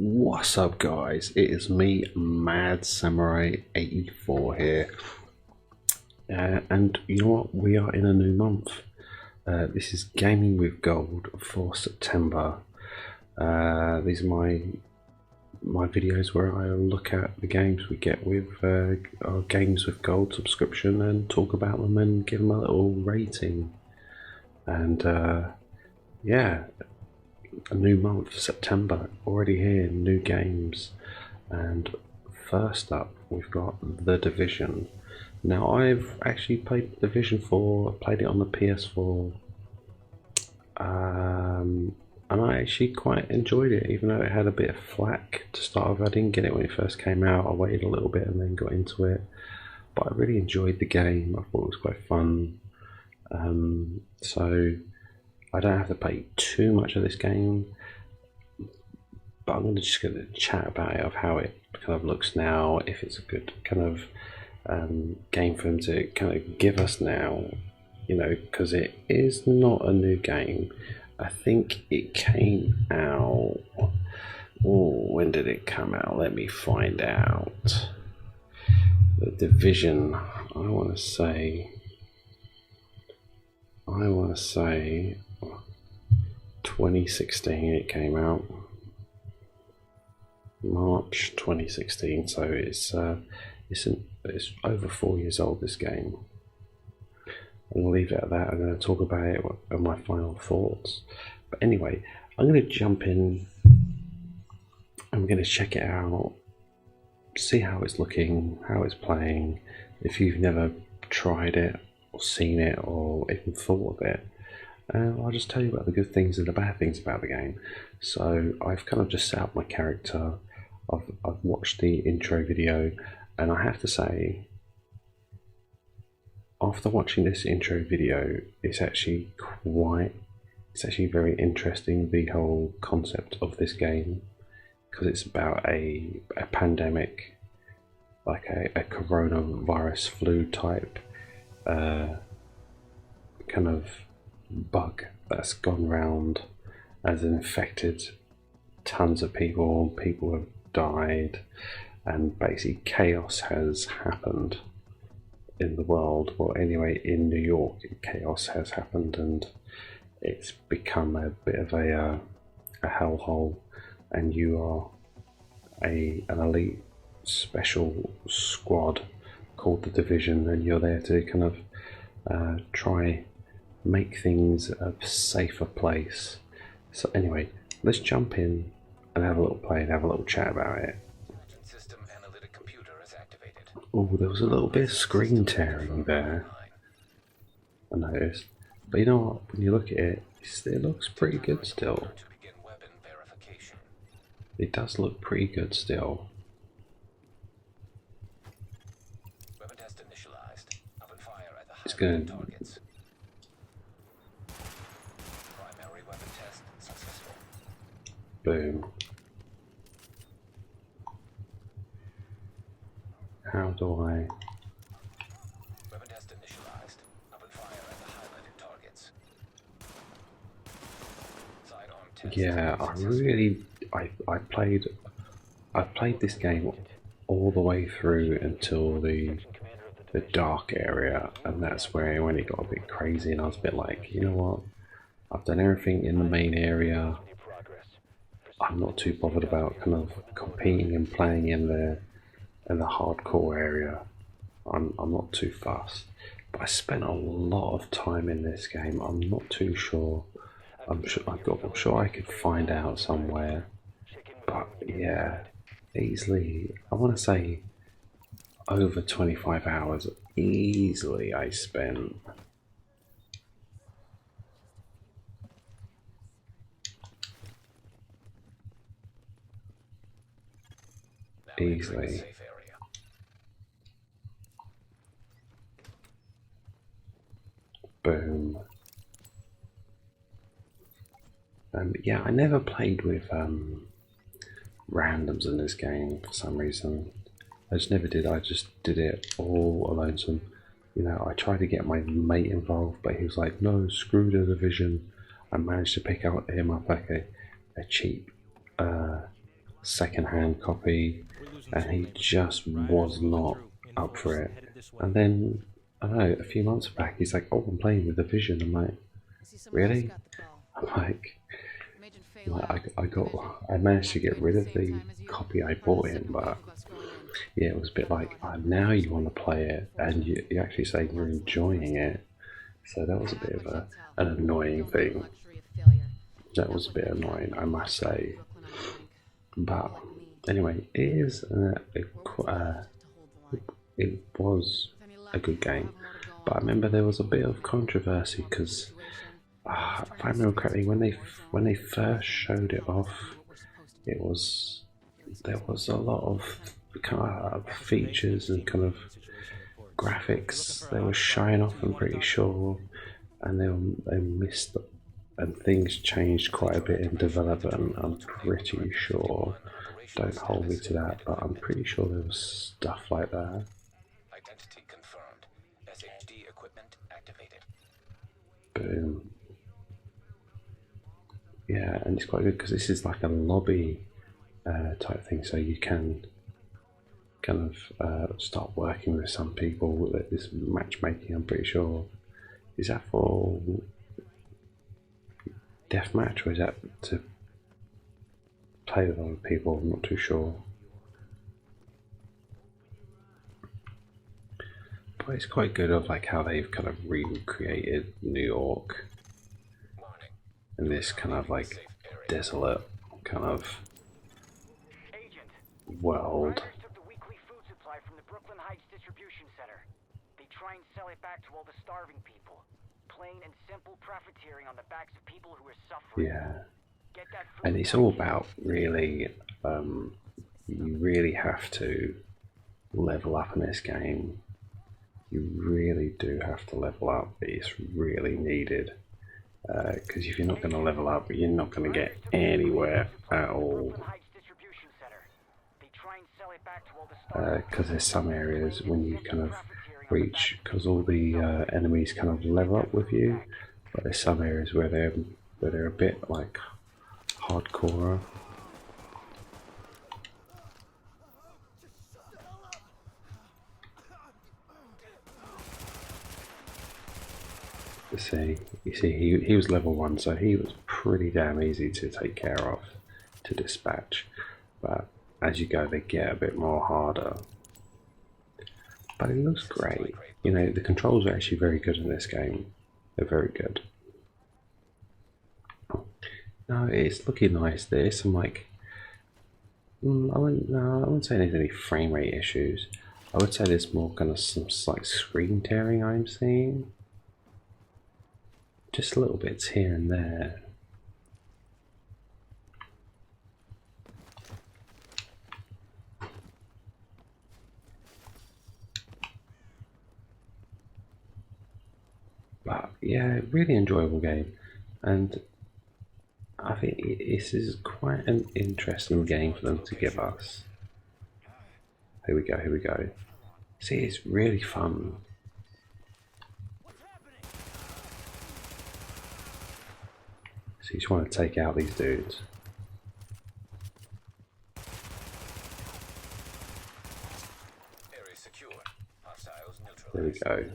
What's up, guys? It is me, Mad Samurai 84 here, and you know what? We are in a new month. This is Gaming with Gold for September. These are my videos where I look at the games we get with our Games with Gold subscription and talk about them and give them a little rating. And yeah, a new month, September, already here, new games. And first up, we've got The Division. Now, I've actually played Division 4, played it on the PS4, and I actually quite enjoyed it, even though it had a bit of flack to start with. I didn't get it when it first came out. I waited a little bit and then got into it, but I really enjoyed the game. I thought it was quite fun. So I don't have to play too much of this game, but I'm just going to chat about it, of how it kind of looks now, if it's a good kind of game for them to kind of give us now, you know, because it is not a new game. I think it came out, when did it come out? Let me find out. The Division, I want to say 2016 it came out. March 2016, so it's over 4 years old, this game. I'm going to leave it at that. I'm going to talk about it and my final thoughts. But anyway, I'm going to jump in. I'm going to check it out, see how it's looking, how it's playing. If you've never tried it or seen it or even thought of it, I'll just tell you about the good things and the bad things about the game. So I've kind of just set up my character. I've watched the intro video, and I have to say, after watching this intro video, it's actually very interesting, the whole concept of this game, because it's about a pandemic, like a coronavirus flu type kind of bug that's gone round, has infected tons of people. People have died, and basically chaos has happened in the world. Well, anyway, in New York, chaos has happened, and it's become a bit of a hellhole. And you are an elite special squad called the Division, and you're there to kind of try make things a safer place. So anyway, let's jump in and have a little play and have a little chat about it. Oh, there was a little bit of screen tearing there, I noticed. But you know what, when you look at it, it looks pretty good still. It does look pretty good still. It's going to... Boom. How do I... Weapon test initialized. Open fire at the highlighted targets. Sidearm test. Yeah, I played this game all the way through until the dark area, and that's when it got a bit crazy, and I was a bit like, you know what? I've done everything in the main area. I'm not too bothered about kind of competing and playing in the hardcore area. I'm not too fussed, but I spent a lot of time in this game. I'm not too sure. I'm sure I could find out somewhere, but yeah, easily, I want to say over 25 hours easily I spent. Easily. Boom. Yeah, I never played with randoms in this game for some reason. I just never did. I just did it all alone. So, you know, I tried to get my mate involved, but he was like, no, screw the Division. I managed to pick him up like a cheap second-hand copy, and he just was not up for it. And then I don't know, a few months back, he's like, "Oh, I'm playing The Division." I'm like, "Really?" I'm like, I managed to get rid of the copy I bought him, but yeah, it was a bit like, oh, now you want to play it, and you actually say you're enjoying it. So that was a bit of an annoying thing. That was a bit annoying, I must say. But anyway, it was a good game. But I remember there was a bit of controversy because, if I remember correctly, when they first showed it off, there was a lot of kind of features and kind of graphics they were showing off. I'm pretty sure, and they missed and things changed quite a bit in development. I'm pretty sure. Don't hold me to that, but I'm pretty sure there was stuff like that. Identity confirmed. SHD equipment activated. Boom. Yeah, and it's quite good because this is like a lobby type thing, so you can kind of start working with some people with this matchmaking. I'm pretty sure. Is that for deathmatch, or is that to play with other people? I'm not too sure. But it's quite good of like how they've kind of recreated New York in this kind of like desolate kind of world. Took the weekly food supply from the Brooklyn Heights distribution center. They try and sell it back to all the starving people. Plain and simple profiteering on the backs of people who are suffering. Yeah. And it's all about really, you really have to level up in this game. You really do have to level up. It's really needed. Because if you're not going to level up, you're not going to get anywhere at all. Because there's some areas when you kind of reach, because all the enemies kind of level up with you, but there's some areas where they're a bit like hardcore. You see, he was level 1, so he was pretty damn easy to take care of, to dispatch. But as you go, they get a bit more harder. But it looks great. You know, the controls are actually very good in this game. They're very good. No, it's looking nice. There's some like, I wouldn't say there's any frame rate issues. I would say there's more kind of some slight screen tearing I'm seeing. Just little bits here and there. But yeah, really enjoyable game, and I think this is quite an interesting game for them to give us. Here we go, here we go. See, it's really fun. So you just want to take out these dudes. Area secure. Hostiles neutralized. There we go.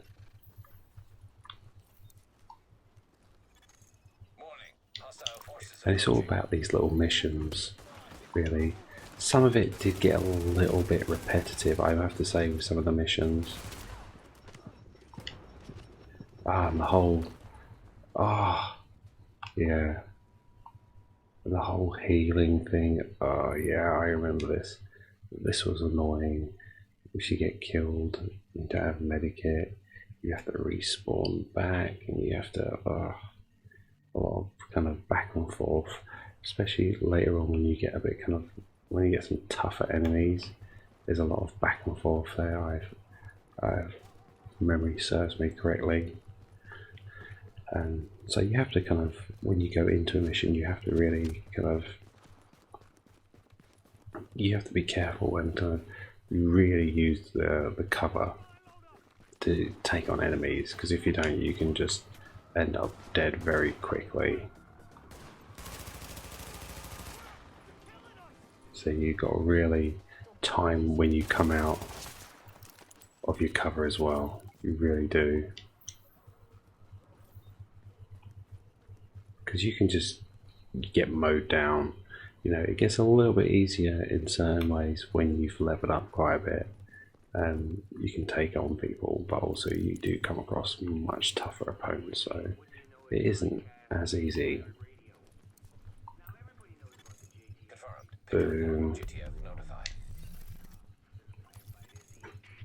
And it's all about these little missions, really. Some of it did get a little bit repetitive, I have to say, with some of the missions. And the whole... yeah. The whole healing thing. Oh, yeah, I remember this. This was annoying. If you get killed, you don't have a medikit, you have to respawn back, and you have to... a lot of kind of back and forth, especially later on when you get a bit kind of, when you get some tougher enemies, there's a lot of back and forth there. I've memory serves me correctly, and so you have to kind of, when you go into a mission, you have to really kind of, you have to be careful when to really use the cover to take on enemies, because if you don't, you can just end up dead very quickly. So you've got to really time when you come out of your cover as well. You really do. Because you can just get mowed down. You know, it gets a little bit easier in certain ways when you've leveled up quite a bit. You can take on people, but also you do come across much tougher opponents, so it isn't as easy. Boom. GTF notified.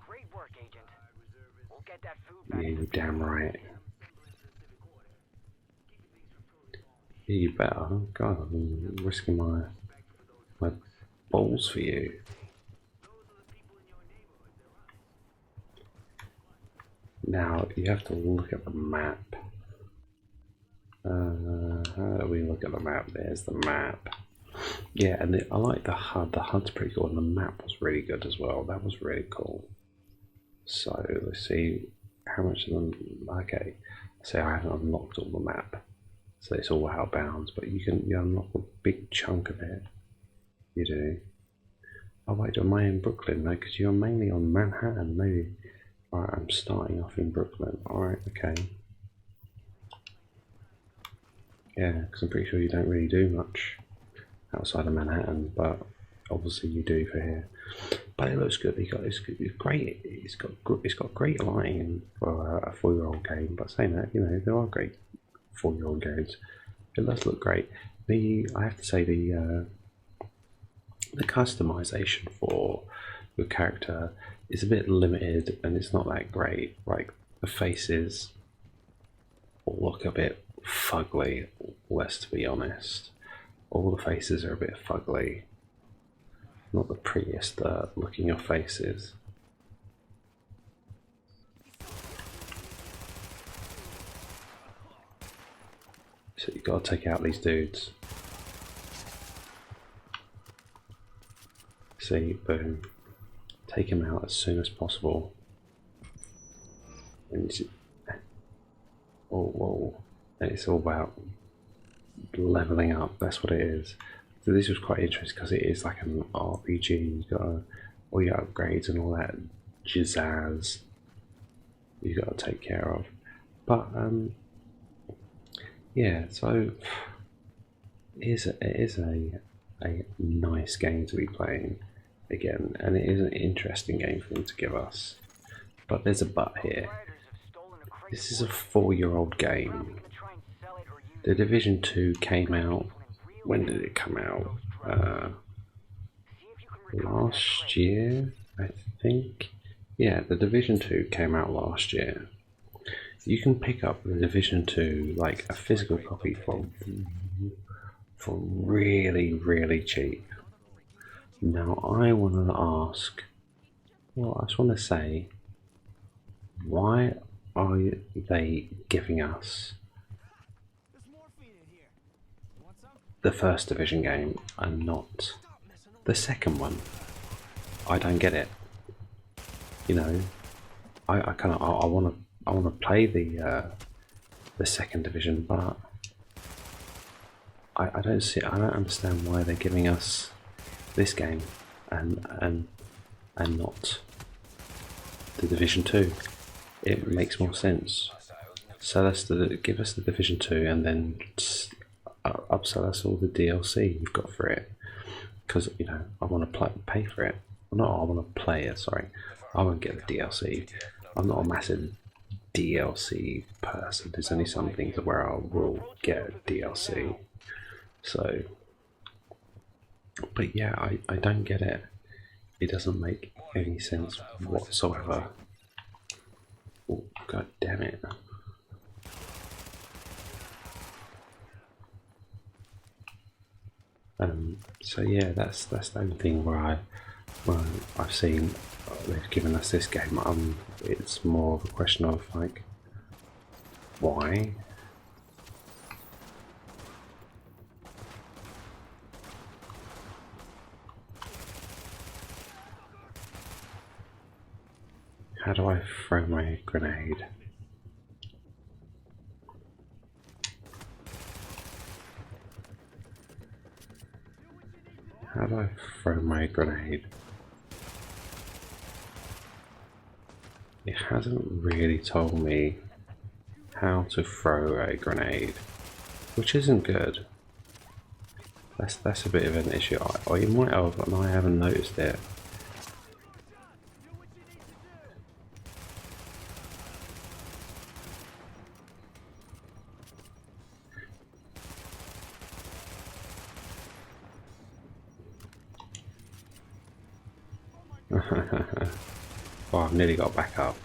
Great work, Agent. We'll get that food Yeah, back. you're damn right. Yeah, you better. God, I'm risking my balls for you. Now, you have to look at the map. How do we look at the map? There's the map. Yeah, and I like the HUD. The HUD's pretty cool, and the map was really good as well. That was really cool. So, let's see how much of them... Okay, so I haven't unlocked all the map. So it's all outbound, but you unlock a big chunk of it. You do. Oh wait, am I in Brooklyn? No, because you're mainly on Manhattan. Maybe. Alright, I'm starting off in Brooklyn. Alright, okay. Yeah, because I'm pretty sure you don't really do much outside of Manhattan, but obviously you do for here. But it looks good. It's great. It's got great lighting for a 4-year-old game. But saying that, you know, there are great 4-year-old games. It does look great. I have to say the customization for your character is a bit limited, and it's not that great. Like the faces look a bit fugly. Let's be honest. All the faces are a bit fugly. Not the prettiest looking of faces. So you've got to take out these dudes. See, boom. Take him out as soon as possible. And whoa. And it's all about leveling up, that's what it is. So this was quite interesting because it is like an RPG. You've got all your upgrades and all that pizzazz you've got to take care of. But yeah, so it is a nice game to be playing again, and it is an interesting game for them to give us. But there's a but here. This is a 4-year-old game. The Division 2 came out. When did it come out? Last year, I think. Yeah, the Division 2 came out last year. You can pick up the Division 2, like a physical copy, for really, really cheap. Now, I want to ask, well, I just want to say, why are they giving us the first Division game and not the second one? I don't get it. You know, I want to play the second Division, but I don't understand why they're giving us this game and not the Division 2. It makes more sense. So give us the Division 2 and then upsell us all the DLC you've got for it. Because, you know, I want to pay for it. I want to play it, sorry. I won't get the DLC. I'm not a massive DLC person. There's only some things where I will get DLC. So, but yeah, I don't get it. It doesn't make any sense whatsoever. Oh, god damn it. So yeah, that's the only thing where I've seen they've given us this game. It's more of a question of like, why? How do I throw my grenade? How do I throw my grenade? It hasn't really told me how to throw a grenade, which isn't good. That's a bit of an issue. Or you might have, and I haven't noticed it. Oh, I've nearly got back up.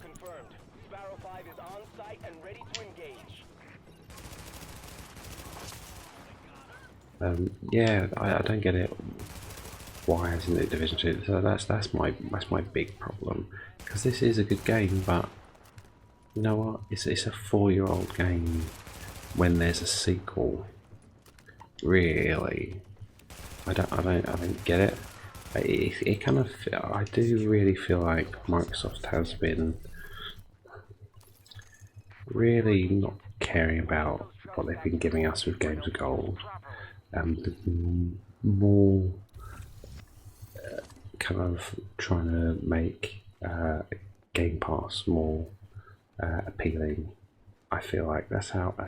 Confirmed. Sparrow 5 is on site and ready to engage. Yeah, I don't get it. Why isn't it Division 2? So that's my big problem. Because this is a good game, but you know what? It's a 4-year-old game. When there's a sequel, really, I don't get it. It kind of, I do really feel like Microsoft has been really not caring about what they've been giving us with Games of Gold, and more kind of trying to make Game Pass more appealing. I feel like that's how I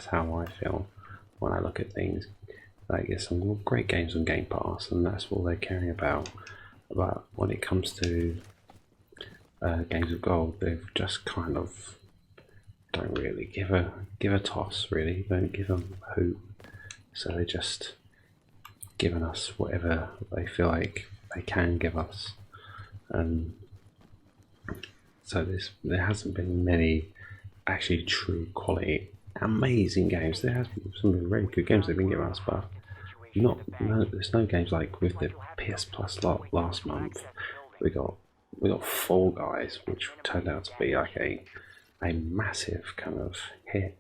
feel when I look at things. Like, there's some great games on Game Pass, and that's all they're caring about. But when it comes to Games of Gold, they've just kind of don't really give a toss. Really, don't give them a hoot. So they're just giving us whatever they feel like they can give us, and so there hasn't been many actually true quality amazing games. There has been some very good games they've been giving us, but there's no games like with the PS Plus lot last month. We got Fall Guys, which turned out to be like a massive kind of hit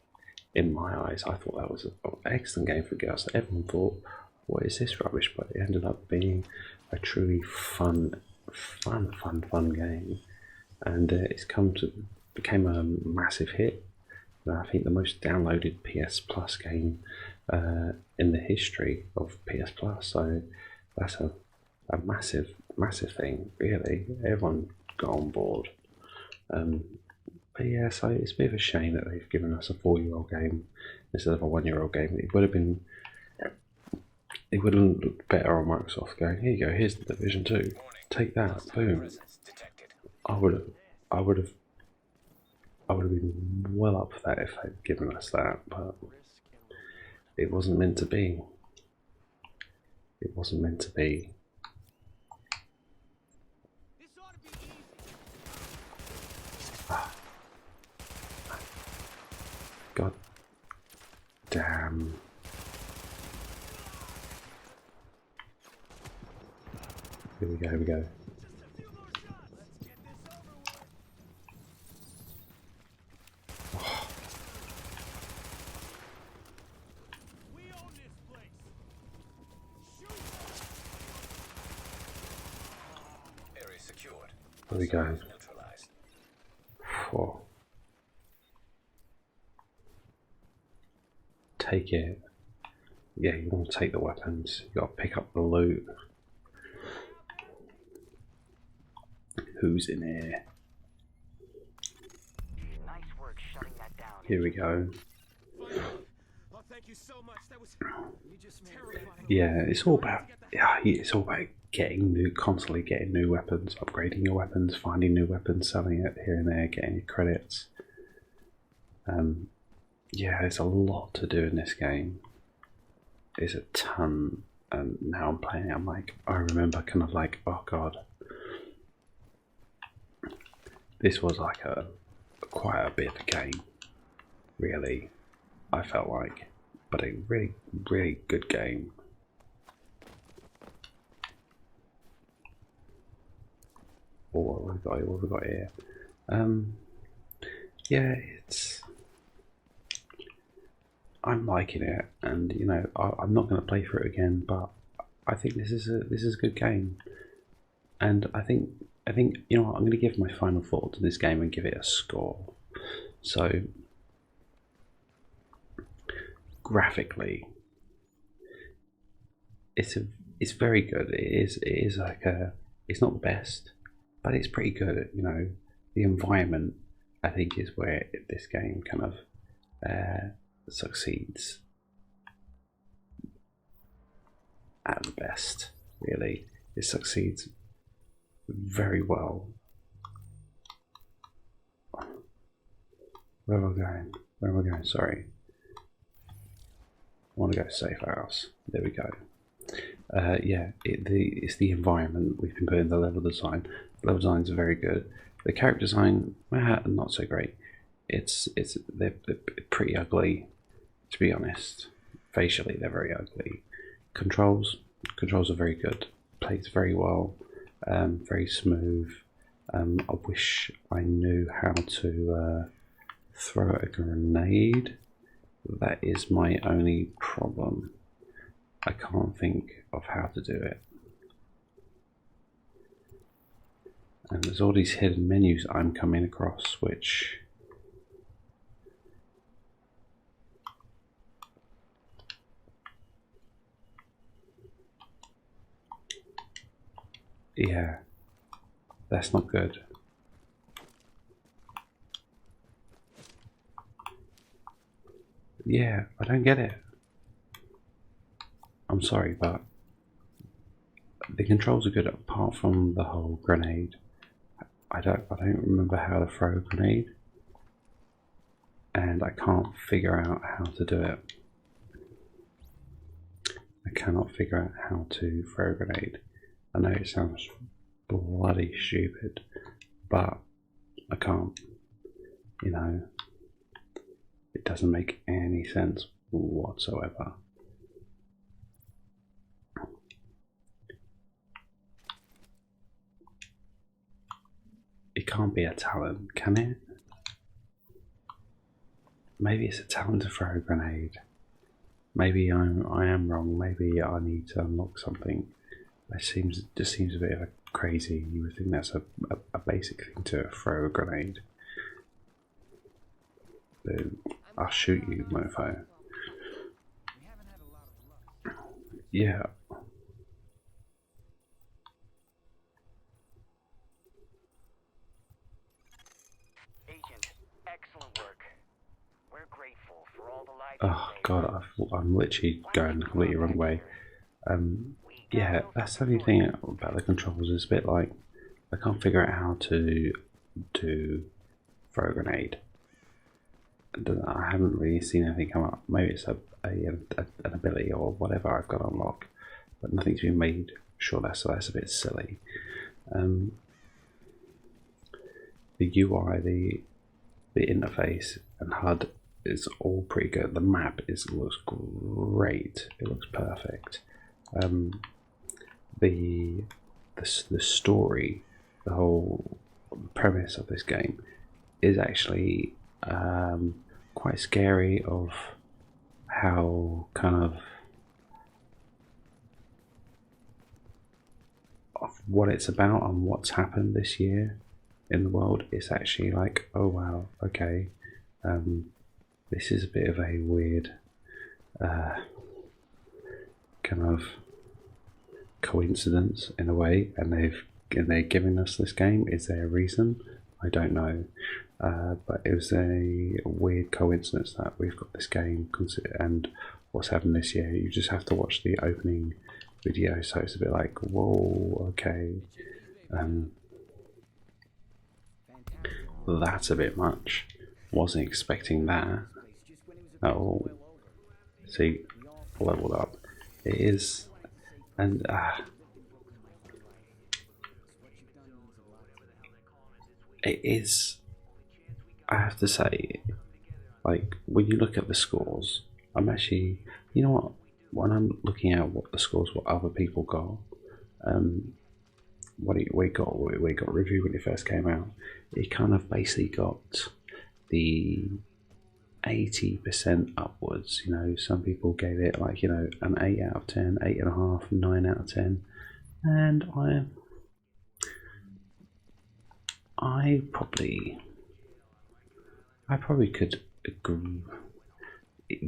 in my eyes. I thought that was an excellent game for girls. Everyone thought, what is this rubbish? But it ended up being a truly fun game, and became a massive hit. I think the most downloaded PS Plus game in the history of PS Plus. So that's a massive thing, really. Everyone got on board. But yeah, so it's a bit of a shame that they've given us a 4-year-old game instead of a 1-year-old game. It would have looked better on Microsoft going, here you go, here's the Division 2. Take that, boom. I would have been well up for that if they'd given us that, but it wasn't meant to be. It wasn't meant to be. God damn. Here we go. There we go. Whoa. Take it. Yeah, you want to take the weapons. You got to pick up the loot. Who's in here? Nice work shutting that down. Here we go. Oh, thank you so much. That was just terrifying. Yeah, it's all about constantly getting new weapons, upgrading your weapons, finding new weapons, selling it here and there, getting your credits. Yeah, there's a lot to do in this game. There's a ton, and now I'm playing it, I'm like, I remember kind of like, oh god, this was like quite a bit of a game, really, I felt like, but a really, really good game. Oh, what have we got here? Yeah, I'm liking it, and you know, I'm not going to play through it again, but I think this is a good game, and I think you know what, I'm going to give my final thought to this game and give it a score. So graphically, it's it's very good. It is like a, it's not the best, but it's pretty good. You know, the environment I think is where this game kind of succeeds at the best. Really, it succeeds very well. Where am I going? Where am I going? Sorry. I want to go safe house. There we go. Yeah, it's the environment we've been putting the level design. The level designs are very good. The character design, not so great. They're pretty ugly, to be honest. Facially, they're very ugly. Controls are very good. Plays very well. Very smooth. I wish I knew how to throw a grenade. That is my only problem. I can't think of how to do it. And there's all these hidden menus I'm coming across, which yeah, that's not good. Yeah, I don't get it. I'm sorry, but the controls are good apart from the whole grenade. I don't remember how to throw a grenade, and I can't figure out how to do it. I cannot figure out how to throw a grenade. I know it sounds bloody stupid, but I can't. You know, it doesn't make any sense whatsoever. It can't be a talent, can it? Maybe it's a talent to throw a grenade. Maybe I am wrong. Maybe I need to unlock something. It just seems a bit of a crazy. You would think that's a basic thing to throw a grenade. Boom. I'll shoot you, mofo. Yeah. Oh god, I'm literally going the completely wrong way. Yeah, that's the only thing about the controls is a bit like I can't figure out how to throw a grenade. I haven't really seen anything come up. Maybe it's an ability or whatever I've got to unlock, but nothing's been made sure that's a bit silly. The UI, the interface and HUD is all pretty good. The map looks great. It looks perfect. The story, the whole premise of this game is actually quite scary of how kind of what it's about and what's happened this year in the world. It's actually like, oh wow, okay, this is a bit of a weird kind of coincidence in a way, and they're giving us this game. Is there a reason? I don't know, but it was a weird coincidence that we've got this game and what's happened this year. You just have to watch the opening video, so it's a bit like, whoa, okay, that's a bit much. Wasn't expecting that at all. See, leveled up. It is, and it is. I have to say, like when you look at the scores, I'm actually, you know what? When I'm looking at what the scores, what other people got, we got review when it first came out. It kind of basically got the 80% upwards. You know, some people gave it like, you know, an 8 out of 10, 8.5, 9 out of 10, and I probably could agree.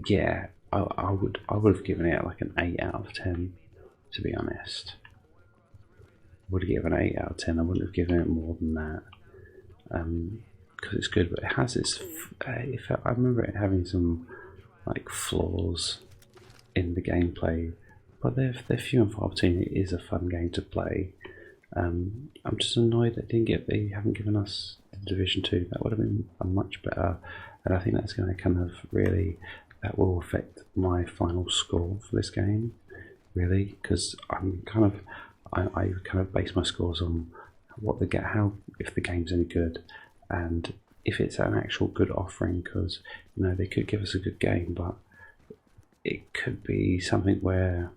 Yeah, I would have given it like an 8 out of 10, to be honest. I would have given an 8 out of 10. I wouldn't have given it more than that. Because it's good, but it has its. I remember it having some like flaws in the gameplay, but they're few and far between. It is a fun game to play. I'm just annoyed that they haven't given us the Division 2. That would have been a much better, and I think that's going to kind of really, that will affect my final score for this game, really, because I kind of base my scores on if the game's any good, and if it's an actual good offering, because they could give us a good game, but it could be something where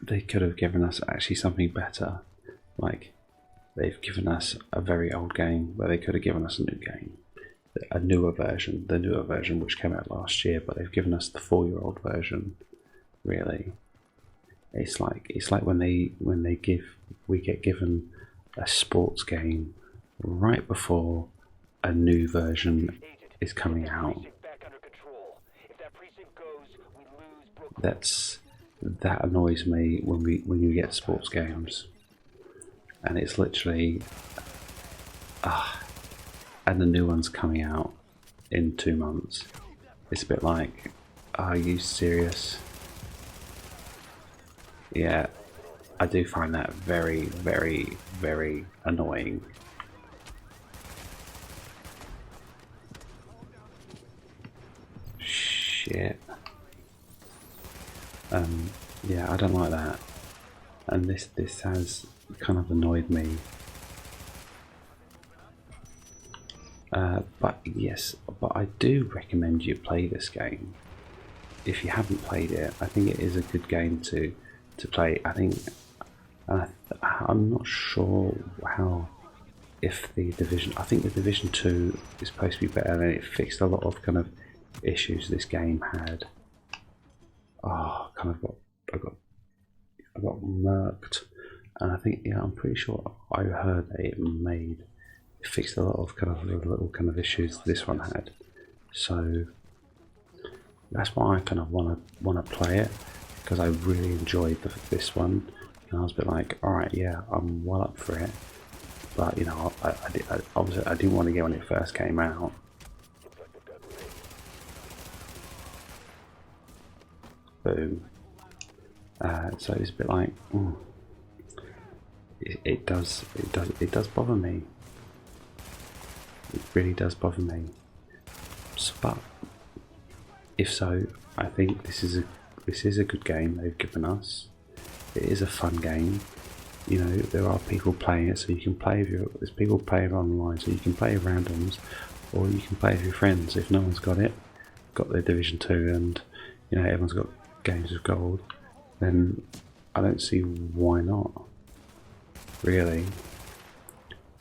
they could have given us actually something better. Like, they've given us a very old game where they could have given us a new game, a newer version, the newer version which came out last year, but they've given us the 4-year-old version. Really, it's like when we get given a sports game right before a new version is coming out. That annoys me when you get sports games, and it's literally and the new one's coming out in 2 months. It's a bit like, are you serious? Yeah, I do find that very, very, very annoying. Shit. Yeah, I don't like that, and this has kind of annoyed me. But I do recommend you play this game. If you haven't played it, I think it is a good game to play. I think I'm not sure if the Division. I think the Division 2 is supposed to be better, and it fixed a lot of kind of issues this game had. I got murked, and I think I'm pretty sure I heard that it fixed a lot of kind of little kind of issues this one had. So that's why I kind of want to play it, because I really enjoyed this one, and I was a bit like, all right, yeah, I'm well up for it. But obviously I didn't want to get when it first came out. Boom. So it's a bit like, it does bother me. It really does bother me. But if so, I think this is a good game they've given us. It is a fun game. There are people playing it, so you can play there's people playing online, so you can play randoms, or you can play with your friends. If no one's got the Division 2, and everyone's got games of gold, then I don't see why not, really,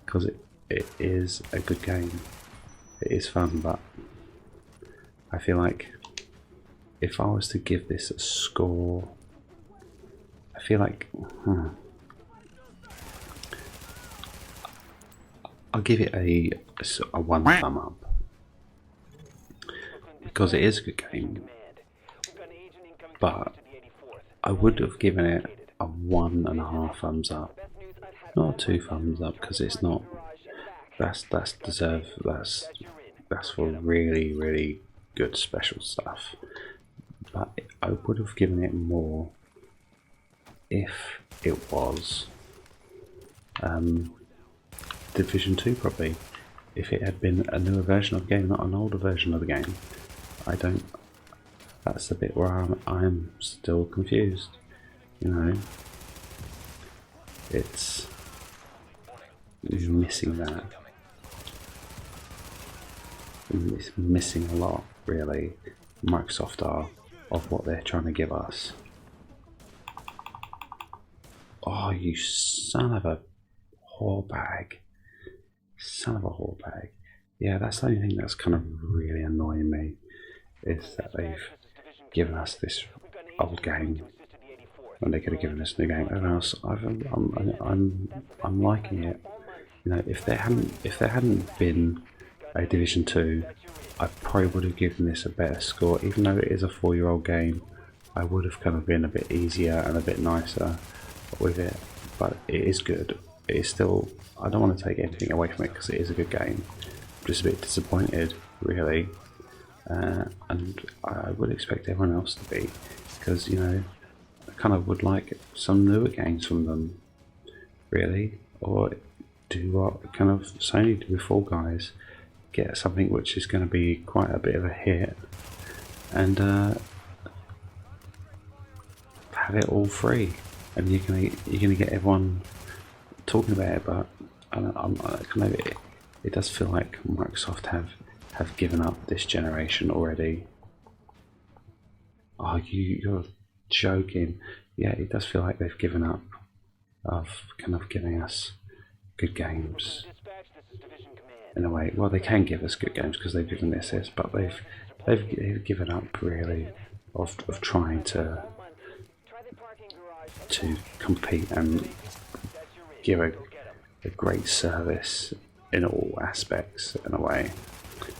because it is a good game. It is fun, but I feel like if I was to give this a score, I feel like I'll give it a 1 thumb up, because it is a good game, but I would have given it a 1.5 thumbs up, not a 2 thumbs up, because it's not. That's for really, really good special stuff. But I would have given it more if it was Division 2, probably. If it had been a newer version of the game, not an older version of the game. That's the bit where I'm still confused. It's missing that. It's missing a lot, really. Microsoft are, of what they're trying to give us. Oh, you son of a whorebag. Son of a whorebag. Yeah, that's the only thing that's kind of really annoying me, is that they've given us this old game when they could have given us a new game. Everyone else, I'm liking it. If there hadn't been a Division 2, I probably would have given this a better score. Even though it is a 4-year-old game, I would have kind of been a bit easier and a bit nicer with it, but it is good. It is still, I don't want to take anything away from it because it is a good game. I'm just a bit disappointed, really, and I would expect everyone else to be, because, you know, I kind of would like some newer games from them, really, or do what kind of Sony do with Fall Guys, get something which is going to be quite a bit of a hit, and have it all free, and you're gonna get everyone talking about it. But it does feel like Microsoft have given up this generation already. Oh, you're joking? Yeah, it does feel like they've given up of kind of giving us good games in a way. Well, they can give us good games because they've given this, but they've given up really of trying to compete and give a great service in all aspects in a way.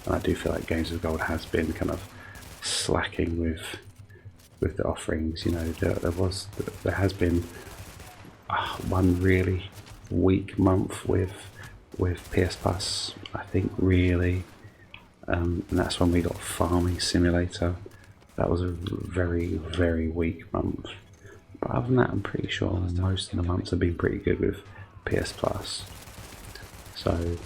And I do feel like Games of Gold has been kind of slacking with the offerings. You know, there has been one really weak month with PS Plus, I think, really, and that's when we got Farming Simulator. That was a very, very weak month. But other than that, I'm pretty sure most of the months have been pretty good with PS Plus. So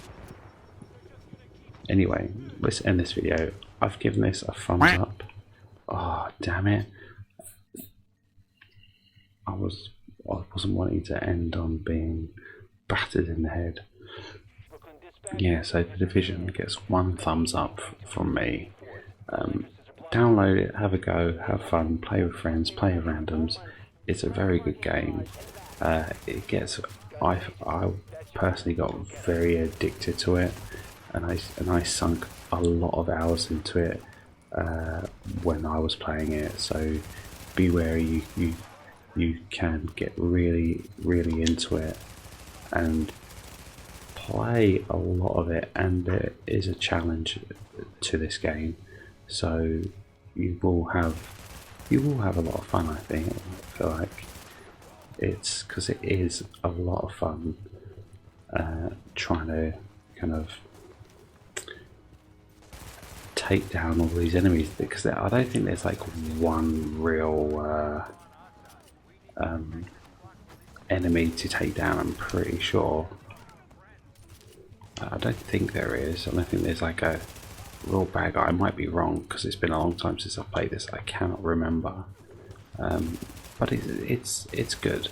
anyway, let's end this video. I've given this a thumbs up. Oh, damn it. I wasn't wanting to end on being battered in the head. Yeah, so The Division gets 1 thumbs up from me. Download it, have a go, have fun, play with friends, play with randoms. It's a very good game. I personally got very addicted to it, and I sunk a lot of hours into it when I was playing it. So be wary, you can get really, really into it and play a lot of it, and there is a challenge to this game, so you will have a lot of fun. I feel like it's because it is a lot of fun trying to kind of take down all these enemies, because I don't think there's like one real enemy to take down. I'm pretty sure. I don't think there is. I don't think there's like a real bad guy. I might be wrong because it's been a long time since I've played this. I cannot remember. But it's good.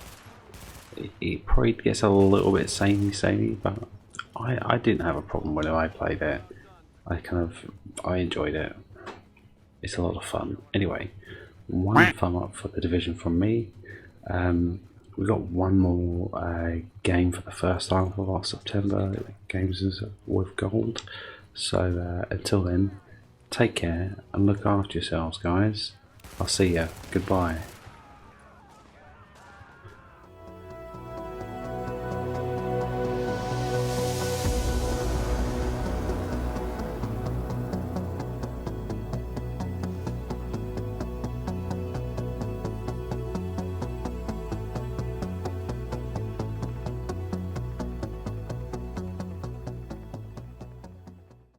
It probably gets a little bit samey, but I didn't have a problem when I played it. I enjoyed it. It's a lot of fun. Anyway, 1 thumb up for The Division from me. We've got one more game for the first half of our September Games with Gold. So until then, take care and look after yourselves, guys. I'll see ya. Goodbye.